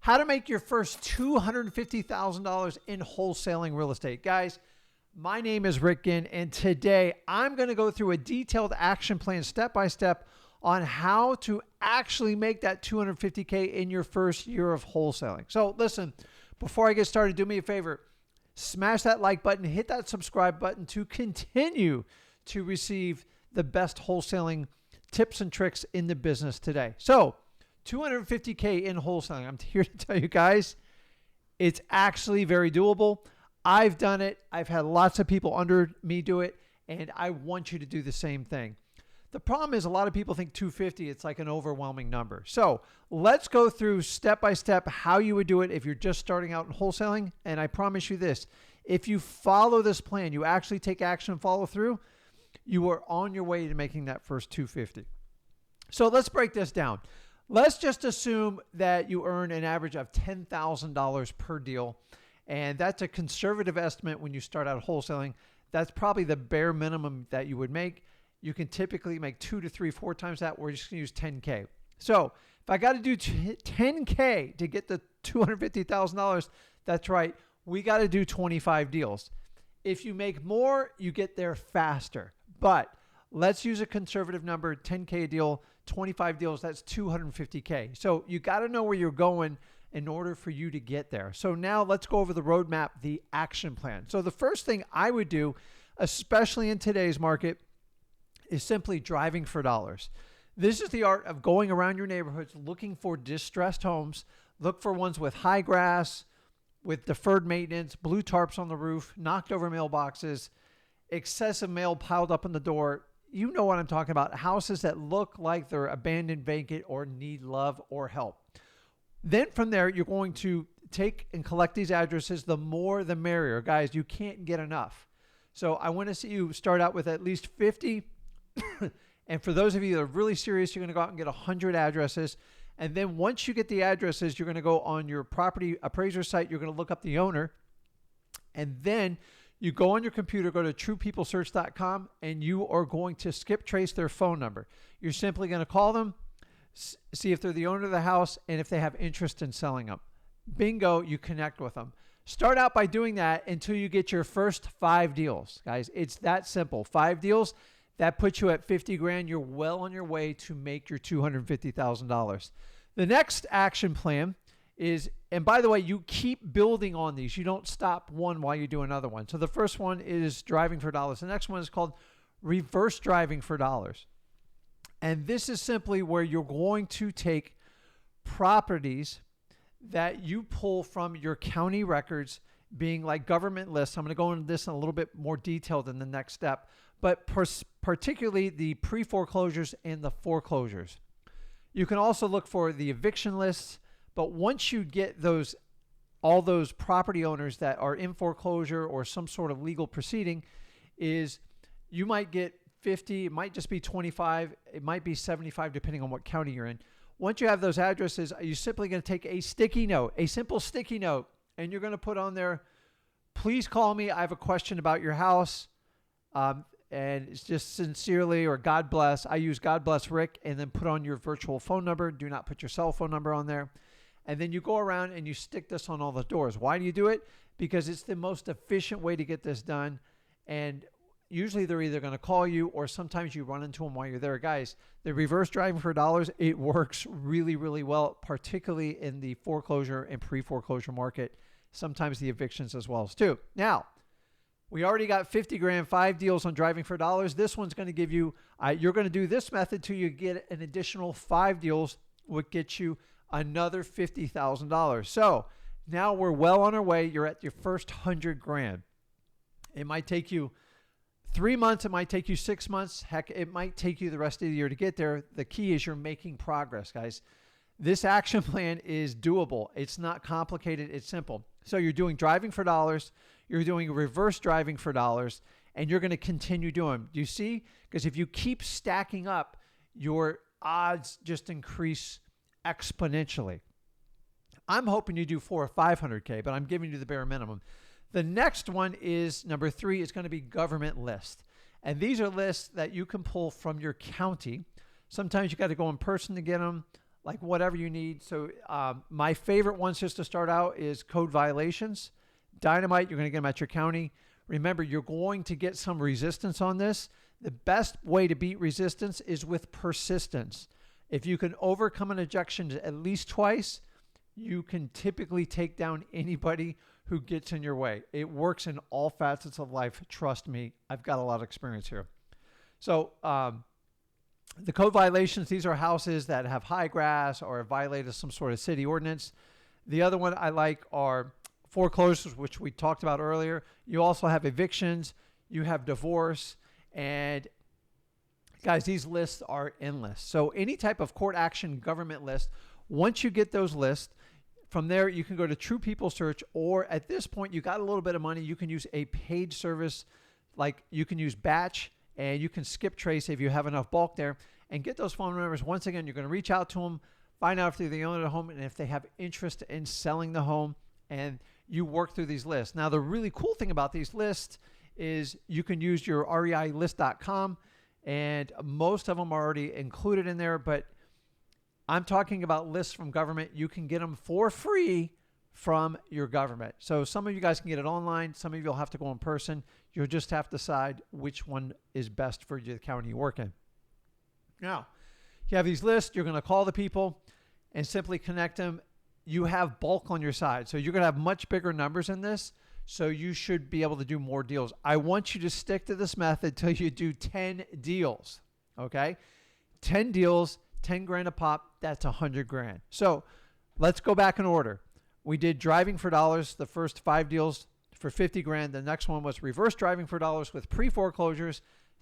How to make your first $250,000 in wholesaling real estate. Guys, my name is Rick Ginn, and today I'm going to go through a detailed action plan step by step on how to actually make that $250K in your first year of wholesaling. So listen, before I get started, do me a favor, smash that like button, hit that subscribe button to continue to receive the best wholesaling tips and tricks in the business today. So $250K in wholesaling. I'm here to tell you guys, it's actually very doable. I've done it. I've had lots of people under me do it, and I want you to do the same thing. The problem is a lot of people think 250, it's like an overwhelming number. So let's go through step by step how you would do it if you're just starting out in wholesaling. And I promise you this, if you follow this plan, you actually take action and follow through, you are on your way to making that first 250. So let's break this down. Let's just assume that you earn an average of $10,000 per deal. And that's a conservative estimate when you start out wholesaling. That's probably the bare minimum that you would make. You can typically make 2 to 3, 4 times that. We're just going to use 10K. So if I got to do 10K to get the $250,000, that's right. We got to do 25 deals. If you make more, you get there faster. But let's use a conservative number, 10K a deal, 25 deals, that's 250K. So you got to know where you're going in order for you to get there. So now let's go over the roadmap, the action plan. So the first thing I would do, especially in today's market, is simply driving for dollars. This is the art of going around your neighborhoods looking for distressed homes. Look for ones with high grass, with deferred maintenance, blue tarps on the roof, knocked over mailboxes, excessive mail piled up on the door. You know what I'm talking about. Houses that look like they're abandoned, vacant, or need love or help. Then from there, you're going to take and collect these addresses. The more, the merrier. Guys, you can't get enough. So I want to see you start out with at least 50. And for those of you that are really serious, you're going to go out and get 100 addresses. And then once you get the addresses, you're going to go on your property appraiser site. You're going to look up the owner. And then you go on your computer, go to truepeoplesearch.com, and you are going to skip trace their phone number. You're simply going to call them, see if they're the owner of the house, and if they have interest in selling them. Bingo, you connect with them. Start out by doing that until you get your first 5 deals. Guys, it's that simple. 5 deals, that puts you at 50 grand. You're well on your way to make your $250,000. The next action plan is, and by the way, you keep building on these. You don't stop one while you do another one. So the first one is driving for dollars. The next one is called reverse driving for dollars. And this is simply where you're going to take properties that you pull from your county records, being like government lists. I'm going to go into this in a little bit more detail than the next step, but particularly the pre-foreclosures and the foreclosures. You can also look for the eviction lists. But once you get all those property owners that are in foreclosure or some sort of legal proceeding, is you might get 50, it might just be 25, it might be 75, depending on what county you're in. Once you have those addresses, you're simply going to take a sticky note, a simple sticky note, and you're going to put on there, please call me, I have a question about your house. And it's just sincerely, or God bless. I use God bless Rick, and then put on your virtual phone number. Do not put your cell phone number on there. And then you go around and you stick this on all the doors. Why do you do it? Because it's the most efficient way to get this done. And usually they're either going to call you, or sometimes you run into them while you're there. Guys, the reverse driving for dollars, it works really, really well, particularly in the foreclosure and pre-foreclosure market. Sometimes the evictions as well too. Now, we already got 50 grand, 5 deals on driving for dollars. This one's going to give you, you're going to do this method till you get an additional 5 deals, which gets you another $50,000. So now we're well on our way. You're at your first 100 grand. It might take you 3 months. It might take you 6 months. Heck, it might take you the rest of the year to get there. The key is you're making progress, guys. This action plan is doable. It's not complicated. It's simple. So you're doing driving for dollars. You're doing reverse driving for dollars, and you're going to continue doing them. Do you see? Because if you keep stacking up, your odds just increase exponentially. I'm hoping you do 400 or 500K, but I'm giving you the bare minimum. The next one is number 3. It's going to be government lists. And these are lists that you can pull from your county. Sometimes you got to go in person to get them. like whatever you need. So my favorite ones just to start out is code violations. Dynamite, you're going to get them at your county. Remember, you're going to get some resistance on this. The best way to beat resistance is with persistence. If you can overcome an objection at least twice, you can typically take down anybody who gets in your way. It works in all facets of life. Trust me, I've got a lot of experience here. So the code violations, these are houses that have high grass or have violated some sort of city ordinance. The other one I like are foreclosures, which we talked about earlier. You also have evictions, you have divorce, and guys, these lists are endless. So any type of court action government list, once you get those lists, from there you can go to True People Search, or at this point you got a little bit of money, you can use a paid service, like you can use Batch, and you can skip trace if you have enough bulk there, and get those phone numbers. Once again, you're going to reach out to them, find out if they're the owner of the home and if they have interest in selling the home, and you work through these lists. Now, the really cool thing about these lists is you can use your reilist.com, and most of them are already included in there, but I'm talking about lists from government. You can get them for free from your government. So some of you guys can get it online. Some of you will have to go in person. You'll just have to decide which one is best for the county you work in. Now, you have these lists. You're going to call the people and simply connect them. You have bulk on your side. So you're going to have much bigger numbers in this. So you should be able to do more deals. I want you to stick to this method till you do 10 deals. Okay? 10 deals, 10 grand a pop, that's 100 grand. So let's go back in order. We did driving for dollars, the first 5 deals for 50 grand. The next one was reverse driving for dollars with pre-foreclosures,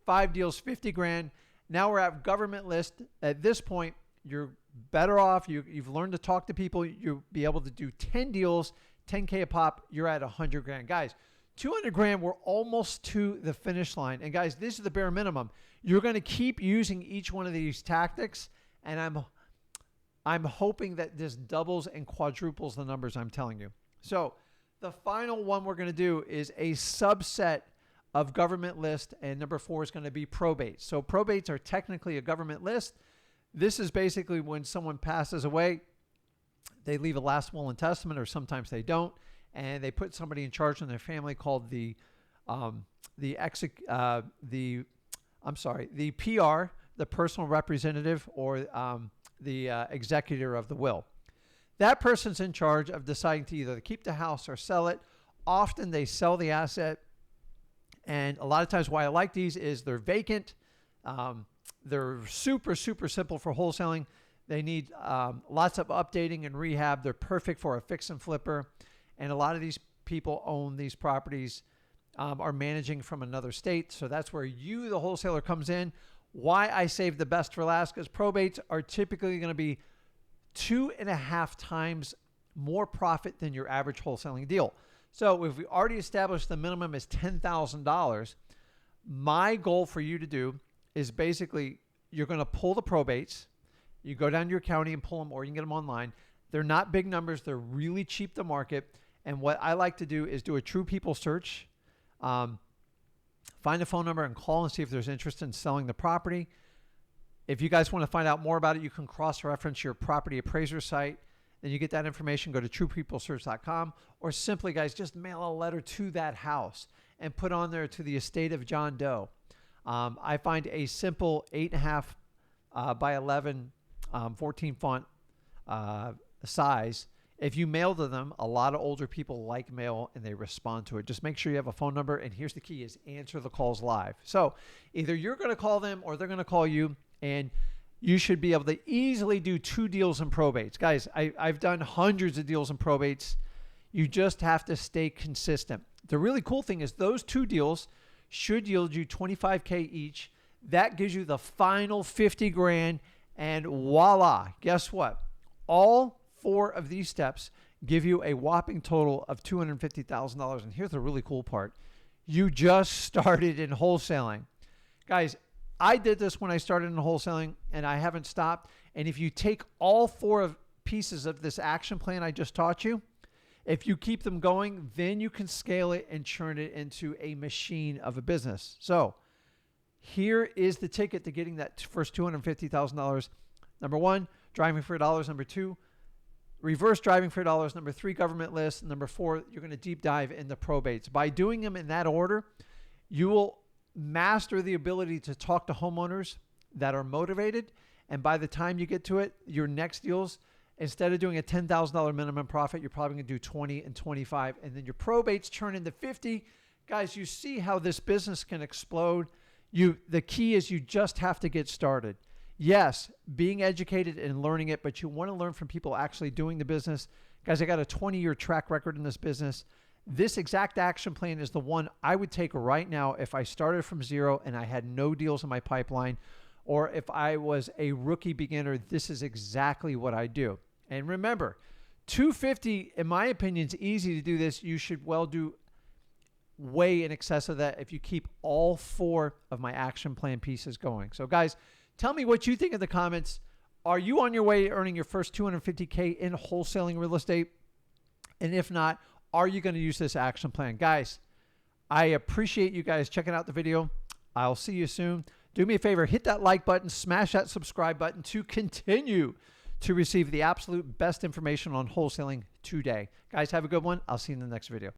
5 deals, 50 grand. Now we're at government list. At this point, you're better off. You've learned to talk to people. You'll be able to do 10 deals, 10K a pop. You're at 100 grand. Guys, 200 grand, we're almost to the finish line. And guys, this is the bare minimum. You're going to keep using each one of these tactics, and I'm hoping that this doubles and quadruples the numbers I'm telling you. So the final one we're going to do is a subset of government list, and number 4 is going to be probate. So probates are technically a government list. This is basically when someone passes away, they leave a last will and testament, or sometimes they don't, and they put somebody in charge in their family called the PR, the personal representative, or the executor of the will. That person's in charge of deciding to either keep the house or sell it. Often they sell the asset. And a lot of times why I like these is they're vacant. They're super, super simple for wholesaling. They need lots of updating and rehab. They're perfect for a fix and flipper. And a lot of these people own these properties, are managing from another state. So that's where you, the wholesaler, comes in. Why I save the best for last, because probates are typically going to be 2.5 times more profit than your average wholesaling deal. So if we already established the minimum is $10,000, my goal for you to do is basically you're going to pull the probates. You go down to your county and pull them, or you can get them online. They're not big numbers. They're really cheap to market. And what I like to do is do a True People search. Find a phone number and call and see if there's interest in selling the property. If you guys want to find out more about it, you can cross-reference your property appraiser site. Then you get that information, go to truepeoplesearch.com, or simply, guys, just mail a letter to that house and put on there to the estate of John Doe. I find a simple 8.5 by 11, 14 font size. If you mail to them, a lot of older people like mail and they respond to it. Just make sure you have a phone number. And here's the key is answer the calls live. So either you're going to call them or they're going to call you, and you should be able to easily do 2 deals in probates. Guys, I've done hundreds of deals in probates. You just have to stay consistent. The really cool thing is those 2 deals should yield you $25K each. That gives you the final 50 grand, and voila, guess what? All 4 of these steps give you a whopping total of $250,000. And here's the really cool part. You just started in wholesaling. Guys, I did this when I started in wholesaling, and I haven't stopped. And if you take all 4 pieces of this action plan I just taught you, if you keep them going, then you can scale it and turn it into a machine of a business. So here is the ticket to getting that first $250,000. Number 1, driving for dollars. Number 2, reverse driving for dollars. Number 3, government list. Number 4, you're going to deep dive into probates. By doing them in that order, you will master the ability to talk to homeowners that are motivated. And by the time you get to it, your next deals, instead of doing a $10,000 minimum profit, you're probably going to do 20 and 25. And then your probates turn into 50. Guys, you see how this business can explode. The key is you just have to get started. Yes, being educated and learning it, but you want to learn from people actually doing the business. Guys, I got a 20-year track record in this business. This exact action plan is the one I would take right now if I started from zero and I had no deals in my pipeline, or if I was a rookie beginner. This is exactly what I do. And remember, 250, in my opinion, is easy to do this. You should well do way in excess of that if you keep all 4 of my action plan pieces going. So guys, tell me what you think in the comments. Are you on your way to earning your first $250K in wholesaling real estate? And if not, are you going to use this action plan? Guys, I appreciate you guys checking out the video. I'll see you soon. Do me a favor, hit that like button, smash that subscribe button to continue to receive the absolute best information on wholesaling today. Guys, have a good one. I'll see you in the next video.